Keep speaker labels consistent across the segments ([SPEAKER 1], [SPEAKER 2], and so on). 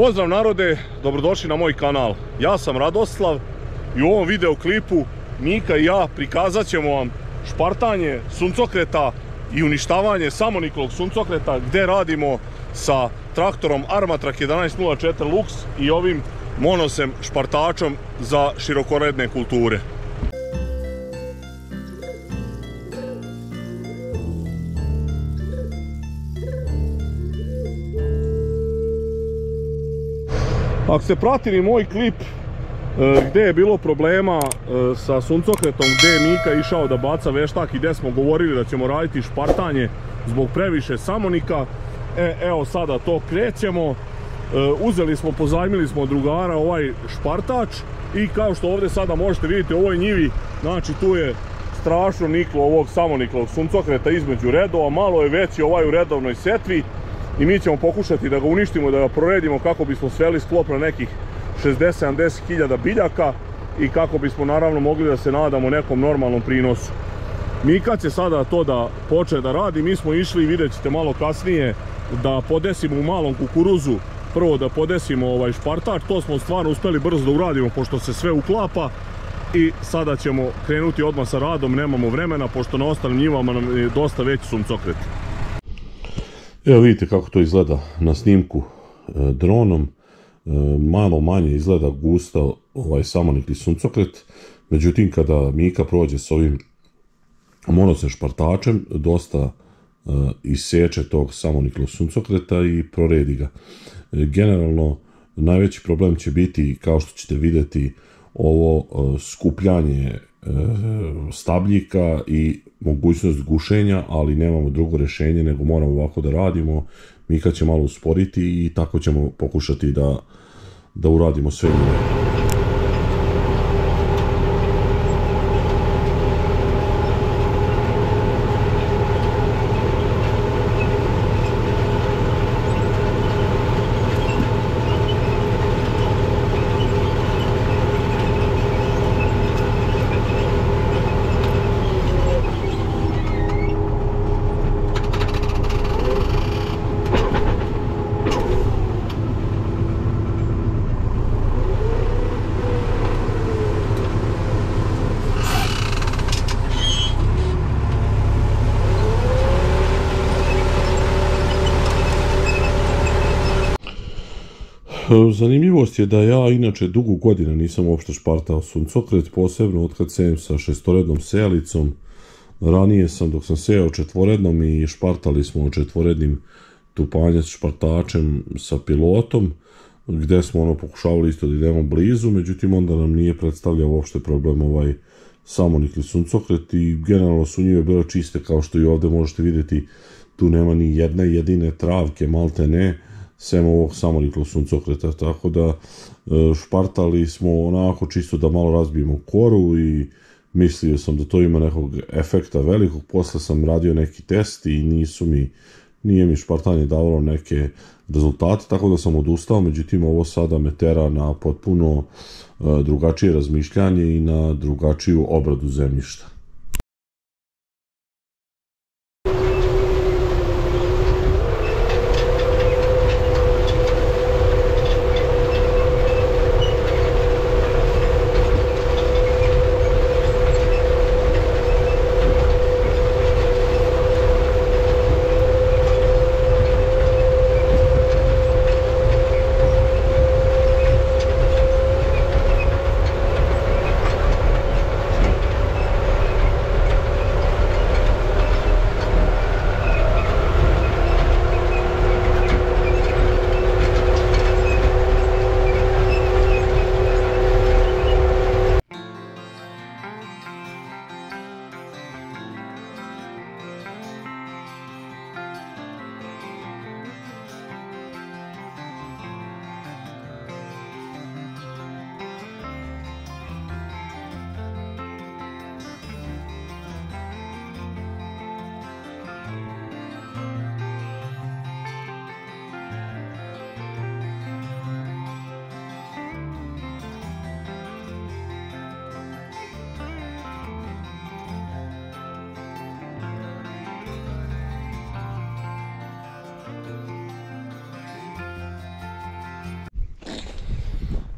[SPEAKER 1] Pozdrav narode, dobrodošli na moj kanal. Ja sam Radoslav i u ovom videoklipu Mika i ja prikazat ćemo vam špartanje suncokreta i uništavanje samoniklog suncokreta gdje radimo sa traktorom Armatrak 1104 Lux i ovim monosem špartačom za širokoredne kulture. Ako ste pratili moj klip gdje je bilo problema sa suncokretom, gdje je Mika išao da baca veštak i gdje smo govorili da ćemo raditi špartanje zbog previše samonika, evo sada to krećemo. Uzeli smo, pozajmili smo od drugara ovaj špartač i kao što ovdje sada možete vidjeti u ovoj njivi, znači tu je strašno niklo ovog samoniklog suncokreta između redova, malo je veći ovaj u redovnoj setvi i mi ćemo pokušati da ga uništimo, da ga proredimo kako bismo sveli sklop na nekih 60-70 hiljada biljaka i kako bismo naravno mogli da se nadamo nekom normalnom prinosu. Mika će sada to da počne da radi, mi smo išli, vidjet ćete malo kasnije, da podesimo u malom kukuruzu, prvo da podesimo ovaj špartač, to smo stvarno uspeli brzo da uradimo pošto se sve uklapa i sada ćemo krenuti odmah sa radom, nemamo vremena pošto na ostalim njivama nam je dosta veći suncokret. Evo vidite kako to izgleda na snimku dronom, malo manje izgleda gusto ovaj samonikli suncokret, međutim kada Mika prođe s ovim monosem špartačem dosta iseče tog samoniklog suncokreta i proredi ga. Generalno najveći problem će biti, kao što ćete vidjeti, ovo skupljanje stabljika i mogućnost gušenja, ali nemamo drugo rješenje nego moramo ovako da radimo. Mika će malo usporiti i tako ćemo pokušati da uradimo sve njive. Zanimljivost je da ja inače dugo godina nisam uopšte špartao suncokret, posebno otkad sejem sa šestorednom sejalicom. Ranije sam, dok sam sejao četvorednom, i špartali smo četvorednim tupanjac špartačem sa pilotom, gdje smo pokušavali isto da idemo blizu, međutim onda nam nije predstavljao uopšte problem ovaj samonikli suncokret i generalno su njive bile čiste, kao što i ovdje možete vidjeti, tu nema ni jedne jedine travke, malte ne, sem ovog samoniklog suncokreta, tako da špartali smo onako čisto da malo razbijemo koru i mislio sam da to ima nekog efekta velikog. Posle sam radio neki test i nije mi špartanje davalo neke rezultate, tako da sam odustao, međutim ovo sada me tera na potpuno drugačije razmišljanje i na drugačiju obradu zemljišta.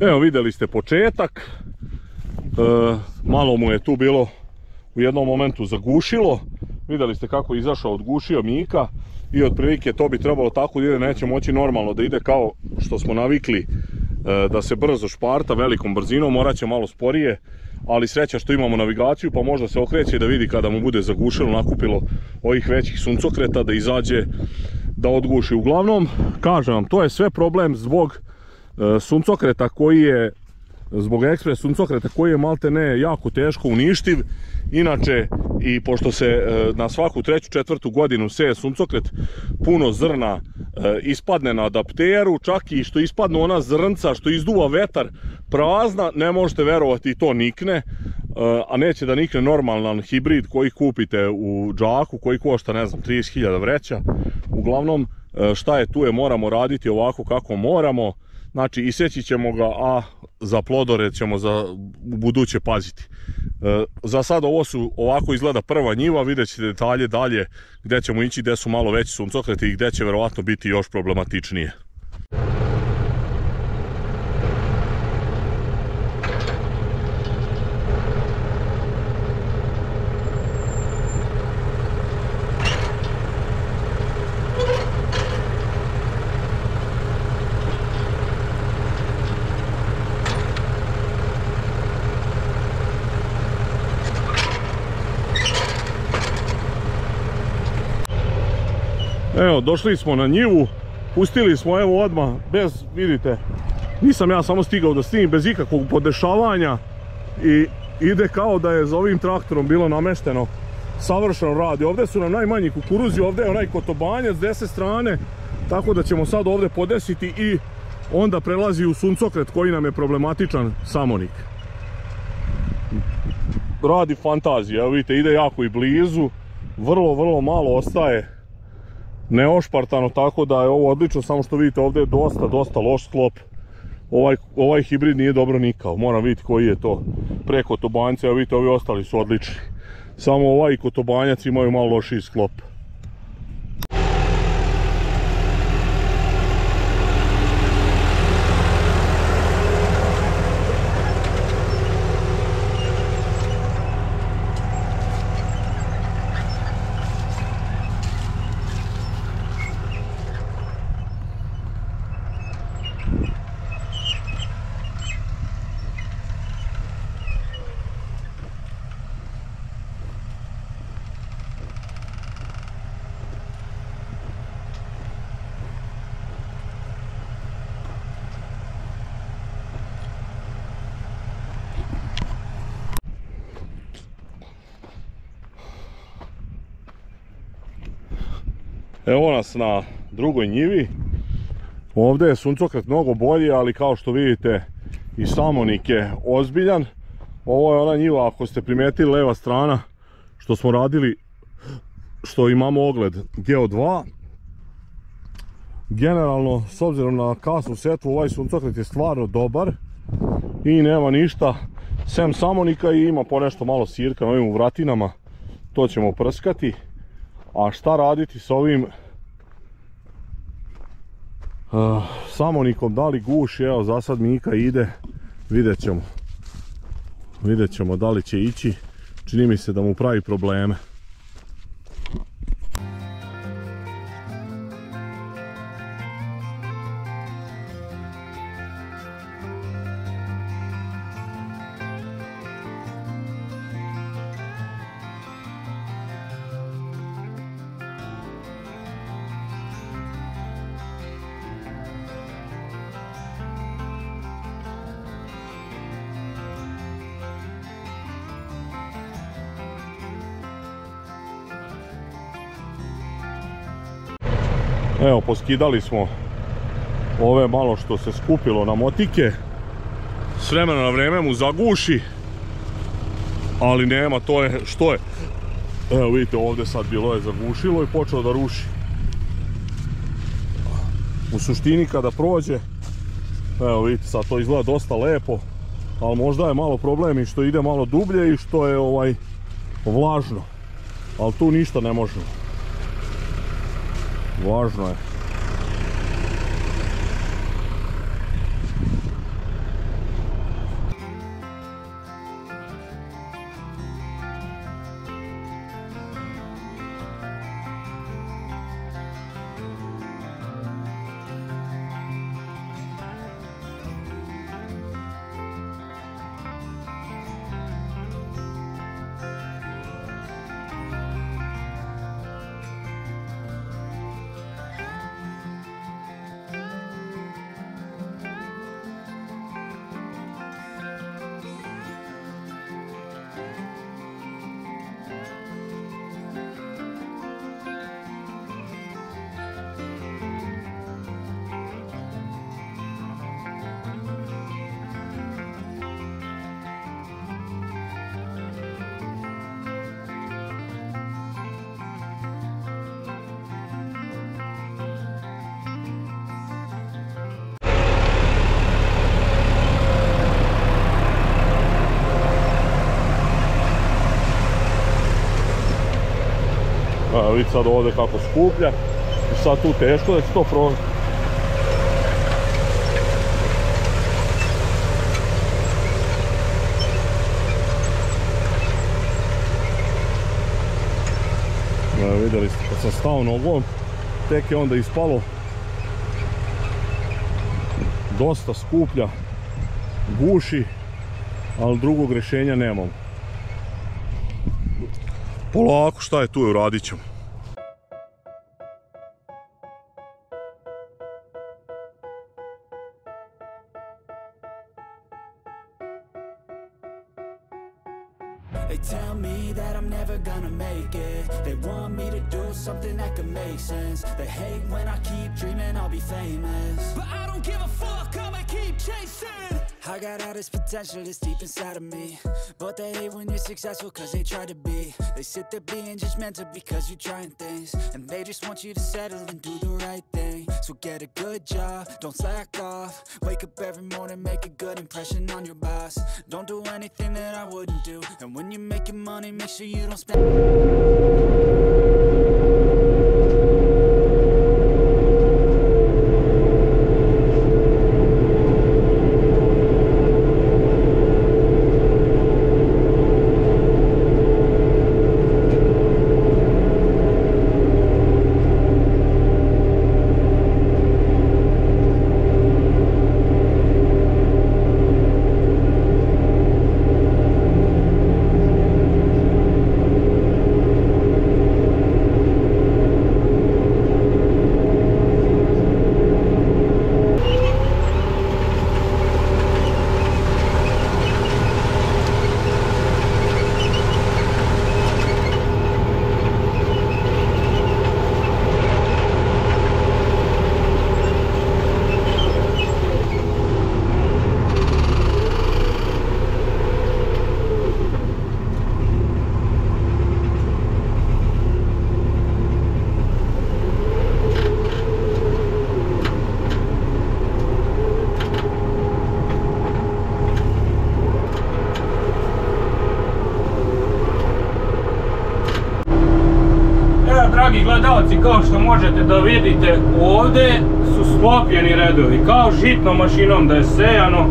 [SPEAKER 1] Evo vidjeli ste početak, malo mu je tu bilo u jednom momentu zagušilo, vidjeli ste kako je izašao, odgušio Mika i otprilike to bi trebalo tako da ide, neće moći normalno da ide kao što smo navikli da se brzo šparta velikom brzinom, morat će malo sporije, ali sreća što imamo navigaciju pa možda se okreće da vidi kada mu bude zagušilo, nakupilo ovih većih suncokreta da izađe da odguši. Uglavnom, kažem vam, to je sve problem zbog suncokreta koji je, zbog ekspres suncokreta koji je malte ne jako teško uništiv. Inače, i pošto se na svaku treću, četvrtu godinu seje suncokret, puno zrna ispadne na adapteru, čak i što ispadnu ona zrnca što izduva vetar prazna, ne možete verovati i to nikne, a neće da nikne normalan hibrid koji kupite u džaku koji košta ne znam 30.000 vreća. Uglavnom, šta je tu je, moramo raditi ovako kako moramo. Znači, iseći ćemo ga, a za plodore ćemo za buduće paziti. Za sad ovako izgleda prva njiva, vidjet ćete detalje dalje gdje ćemo ići, gdje su malo veći suncokreti i gdje će verovatno biti još problematičnije. Evo, došli smo na njivu, pustili smo evo odmah, bez, vidite, nisam ja samo stigao da snimim, bez ikakvog podešavanja i ide kao da je za ovim traktorom bilo namešteno savršeno radi. Ovdje su nam najmanji kukuruzi, ovdje je onaj kotobanjac s desne strane, tako da ćemo sad ovdje podesiti i onda prelazi u suncokret koji nam je problematičan samonik. Radi fantazija, evo vidite, ide jako i blizu, vrlo malo ostaje neošpartano, tako da je ovo odlično, samo što vidite ovdje je dosta loš sklop. Ovaj hibrid nije dobro nikao, moram vidjeti koji je to preko kotobanjca, evo vidite ovi ostali su odlični. Samo ovaj i kotobanjac imaju malo lošiji sklop. Evo nas na drugoj njivi. Ovdje je suncokret mnogo bolji, ali kao što vidite i samonik je ozbiljan. Ovo je ona njiva, ako ste primijetili, leva strana što smo radili, što imamo ogled Geo 2. Generalno, s obzirom na kasnu setvu, ovaj suncokret je stvarno dobar i nema ništa sem samonika i ima ponešto malo sirka na ovim vratinama, to ćemo prskati. A šta raditi s ovim samonikom, da li guši, evo za sad Mika ide, vidjet ćemo da li će ići, čini mi se da mu pravi probleme. Evo, poskidali smo ove malo što se skupilo na motike. S vremena na vrijeme mu zaguši, ali nema, to je što je. Evo vidite, ovdje sad bilo je zagušilo i počelo da ruši. U suštini kada prođe, evo vidite, sad to izgleda dosta lepo, ali možda je malo problem i što ide malo dublje i što je vlažno, ali tu ništa ne možemo. Važno je. Vidite sad ovdje kako skuplja. I sad tu teško da će to proći. Vidjeli ste, kad sam stao nogom, tek je onda ispalo. Dosta skuplja, guši, ali drugog rješenja nemam. Polako, šta je tu, uradit ćemo.
[SPEAKER 2] They tell me that I'm never gonna make it. They want me to do something that could make sense. They hate when I keep dreaming I'll be famous, but I don't give a fuck, I'ma keep chasing. I got all this potential that's deep inside of me, but they hate when you're successful cause they try to be. They sit there being judgmental because you're trying things, and they just want you to settle and do the right thing. So get a good job, don't slack off. Wake up every morning, make a good impression on your boss. Don't do anything that I wouldn't do, and when you're making money, make sure you don't spend.
[SPEAKER 3] Dragi gledalci, kao što možete da vidite, ovdje su sklopljeni redovi, kao žitnom mašinom da je sejano.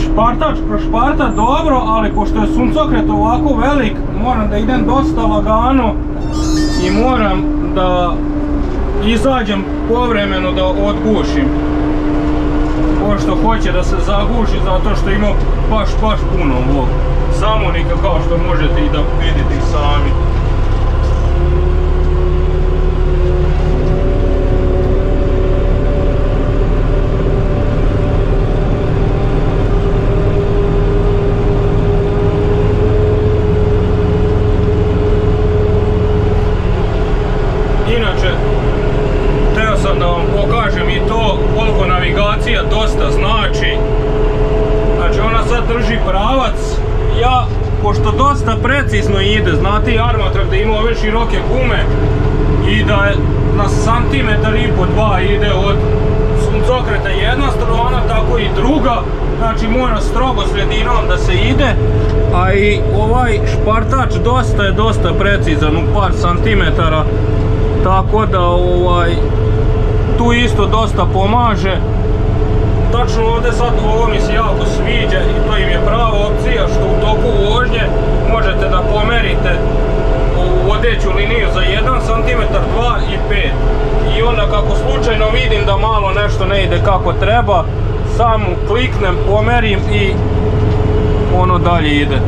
[SPEAKER 3] Špartač prošparta dobro, ali pošto je suncokret ovako velik, moram da idem dosta lagano i moram da izađem povremeno da odgušim. Pošto hoće da se zaguši zato što ima baš puno ovog samonika, kao što možete i da vidite i sami. Dosta znači, ona sad drži pravac, ja, pošto dosta precizno ide, znate i Armatrak da ima ove široke gume i da je na santimetar i po dva ide od suncokreta jedna strana, tako i druga, znači mora strogo sredinom da se ide, a i ovaj špartač dosta precizan u par santimetara, tako da tu isto dosta pomaže. Točno ovdje sad ovo mi se jako sviđa i to im je prava opcija što u toku vožnje možete da pomerite vodeću liniju za 1 cm, 2 i 5. I onda kako slučajno vidim da malo nešto ne ide kako treba, samo kliknem, pomerim i ono dalje ide.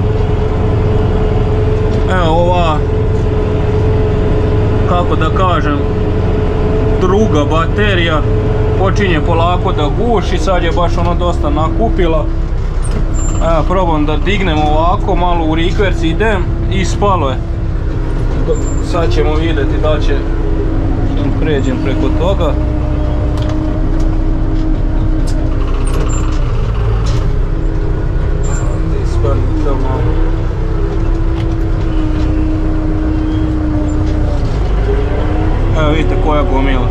[SPEAKER 3] Evo ova, kako da kažem, druga baterija počinje polako da guši, sad je baš ono dosta nakupila. Evo, probam da dignem ovako, malo u rikverc idem i spalo je. Sad ćemo vidjeti da će pređem preko toga. Evo vidite koja gomila.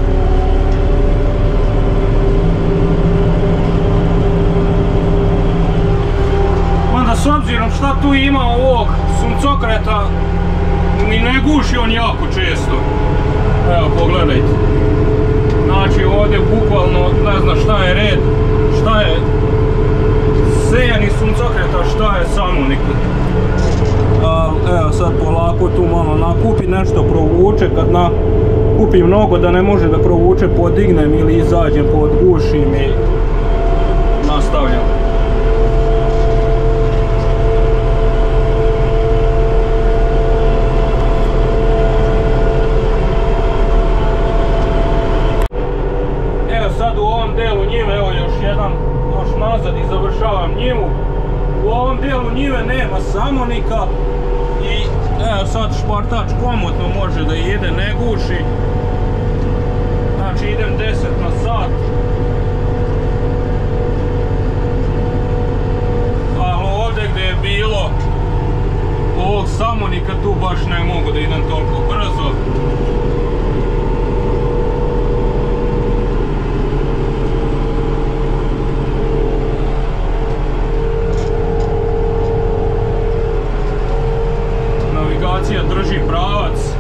[SPEAKER 3] Onda s obzirom šta tu ima ovog suncokreta, ni ne guši on jako često. Evo pogledajte. Znači ovdje bukvalno ne zna šta je red, šta je sejani suncokret, a šta je samonikli. Evo sad polako tu malo nakupi, nešto provuče, kad kupi mnogo da ne može da provuče, podignem ili izađem, podgušim i nastavljam. Evo sad u ovom delu njive, evo još nazad i završavam njivu. U ovom dijelu njive nema samonika i evo sad špartač komotno može da ide, ne guši. Znači idem 10 na sat. Ali ovdje gdje je bilo ovog samonika tu baš ne mogu da idem toliko brzo. Navigacija drži pravac.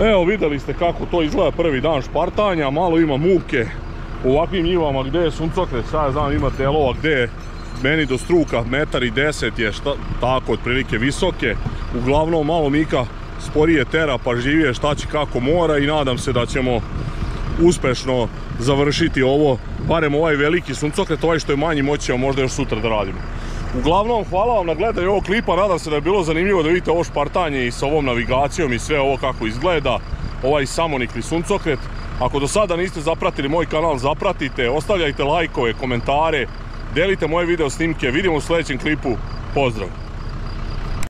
[SPEAKER 1] Evo vidjeli ste kako to izgleda prvi dan špartanja, malo ima muke u ovakvim njivama gdje je suncokret, sad ja znam ima delova gdje je meni do struka 1,10 m je tako otprilike visoke. Uglavnom malo Mika sporije tera pa živije šta će kako mora i nadam se da ćemo uspešno završiti ovo, barem ovaj veliki suncokret, ovaj što je manji moći ćemo možda još sutra da radimo. Uglavnom, hvala vam na gledanju ovog klipa, nadam se da je bilo zanimljivo da vidite ovo špartanje i sa ovom navigacijom i sve ovo kako izgleda, ovaj samonikli suncokret. Ako do sada niste zapratili moj kanal, zapratite, ostavljajte lajkove, komentare, delite moje video snimke, vidimo u sljedećem klipu, pozdrav!